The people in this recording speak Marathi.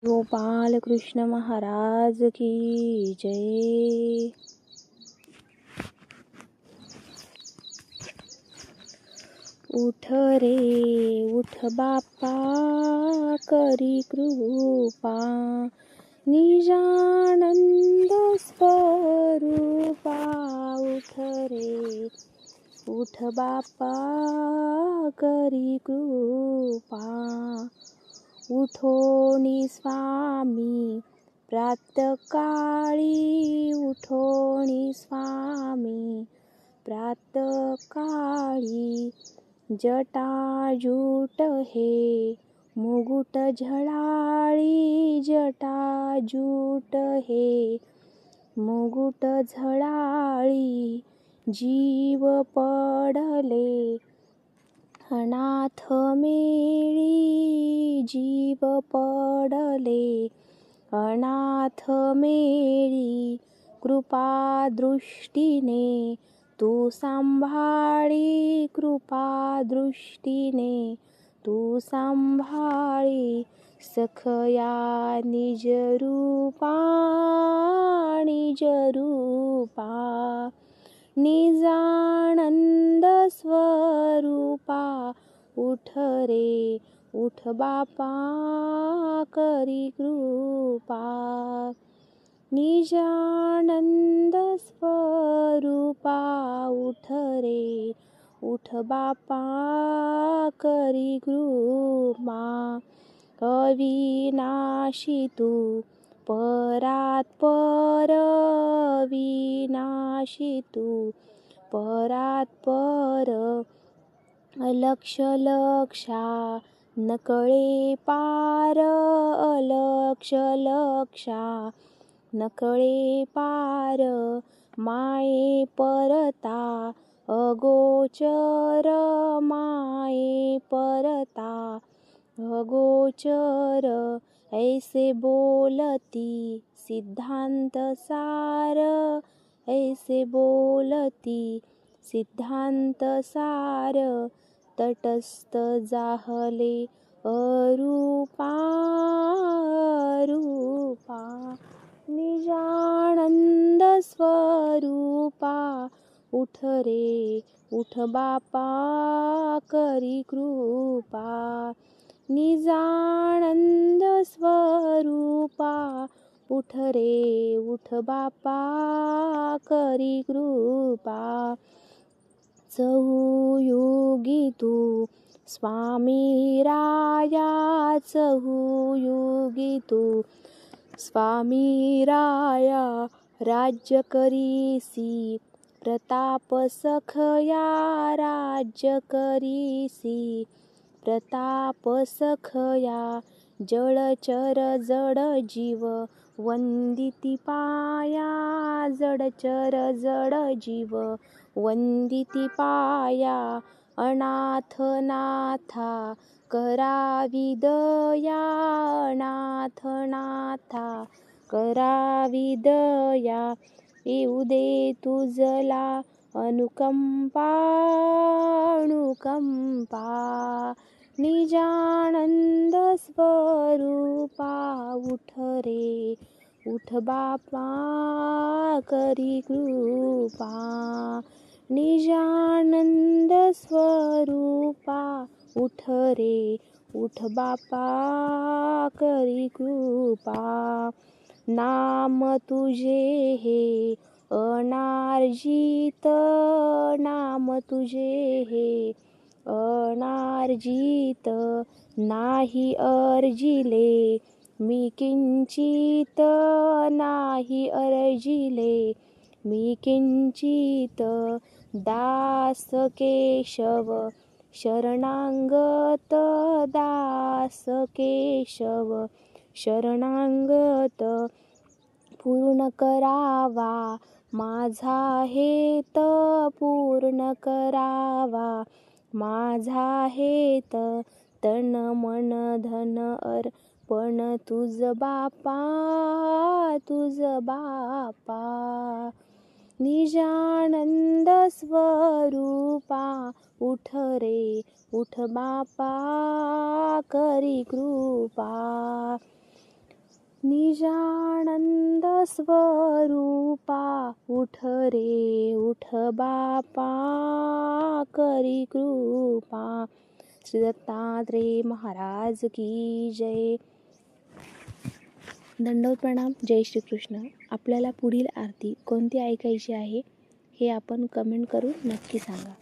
गोपाल कृष्ण महाराज की जय। उठ रे उठ बाप्पा करी कृपा, निजानंद स्वरूपा। उठ रे उठ बाप्पा करी कृपा, उठोनी स्वामी प्रातकाळी, उठोनी स्वामी प्रातकाळी। जटाजूट हे मुकुट झळाळी, जटाजूट हे मुकुट झळाळी। जीव पडले अनाथ मेळी, जीव पडले अनाथ मेळी। कृपा दृष्टीने तू सांभाळी, कृपा दृष्टीने तू सांभाळी। सखया निज रूपा, निज रूपा, निजानंद स्वरूपा। उठ रे उठ बाप्पा करी कृपा, निजानंद स्वरूपा। उठ रे उठ बाप्पा करी कृपा। अविनाशी तू परात पर, अविनाशी तू परात पर। अलक्ष लक्षा नकळे पार, अलक्ष लक्षा नकळे पार। माये परता अगोचर, माये परता अगोचर। ऐसे बोलती सिद्धांत सार, ऐसे बोलती सिद्धांत सार। तटस्थ जाहले अरूपा, अरूपा, निजानंद स्वरूपा। उठ रे उठ बाप्पा करी कृपा, निजानंद स्वरूपा। उठ रे उठ बाप्पा करी कृपा। चहुयुगी तू स्वामी राया, चहुयुगी तू स्वामी राया। राज्य करीसी प्रताप सखया, राज्य करीसी प्रताप सखया। जळचर जड जीव वंदिती पाया, जळचर जड जीव वंदिती पाया। अनाथ नाथा करावी दया, अनाथ नाथा करावी दया। येऊ दे तुझला अनुकंपा, अनुकंपा, निजानंद स्वरूपा। उठ रे उठ बाप्पा करी कृपा, निजानंद स्वरूपा। उठ रे उठ बाप्पा करी कृपा। नाम तुझे हे अनार्जित, नाम तुझे हे अनार्जित। नाही अर्जिले मी किंचित, नाही अर्जिले मी किंचित। दास केशव शरणांगत, दास केशव शरणांगत। पूर्ण करावा माझा हेत, पूर्ण करावा माझा हेत। तन मन धन अर्पण तुझ बाप्पा, तुझ बाप्पा। निजानंद स्वरूपा। उठ रे उठ बाप्पा करी कृपा, निजानंद स्वरूपा उठ रे उठ बापा करी कृपा. श्री दत्तात्रेय महाराज की जय. दंडवत प्रणाम. जय श्रीकृष्ण. आपल्याला पुढील आरती कोणती ऐकायची आहे हे आपण कमेंट करून नक्की सांगा.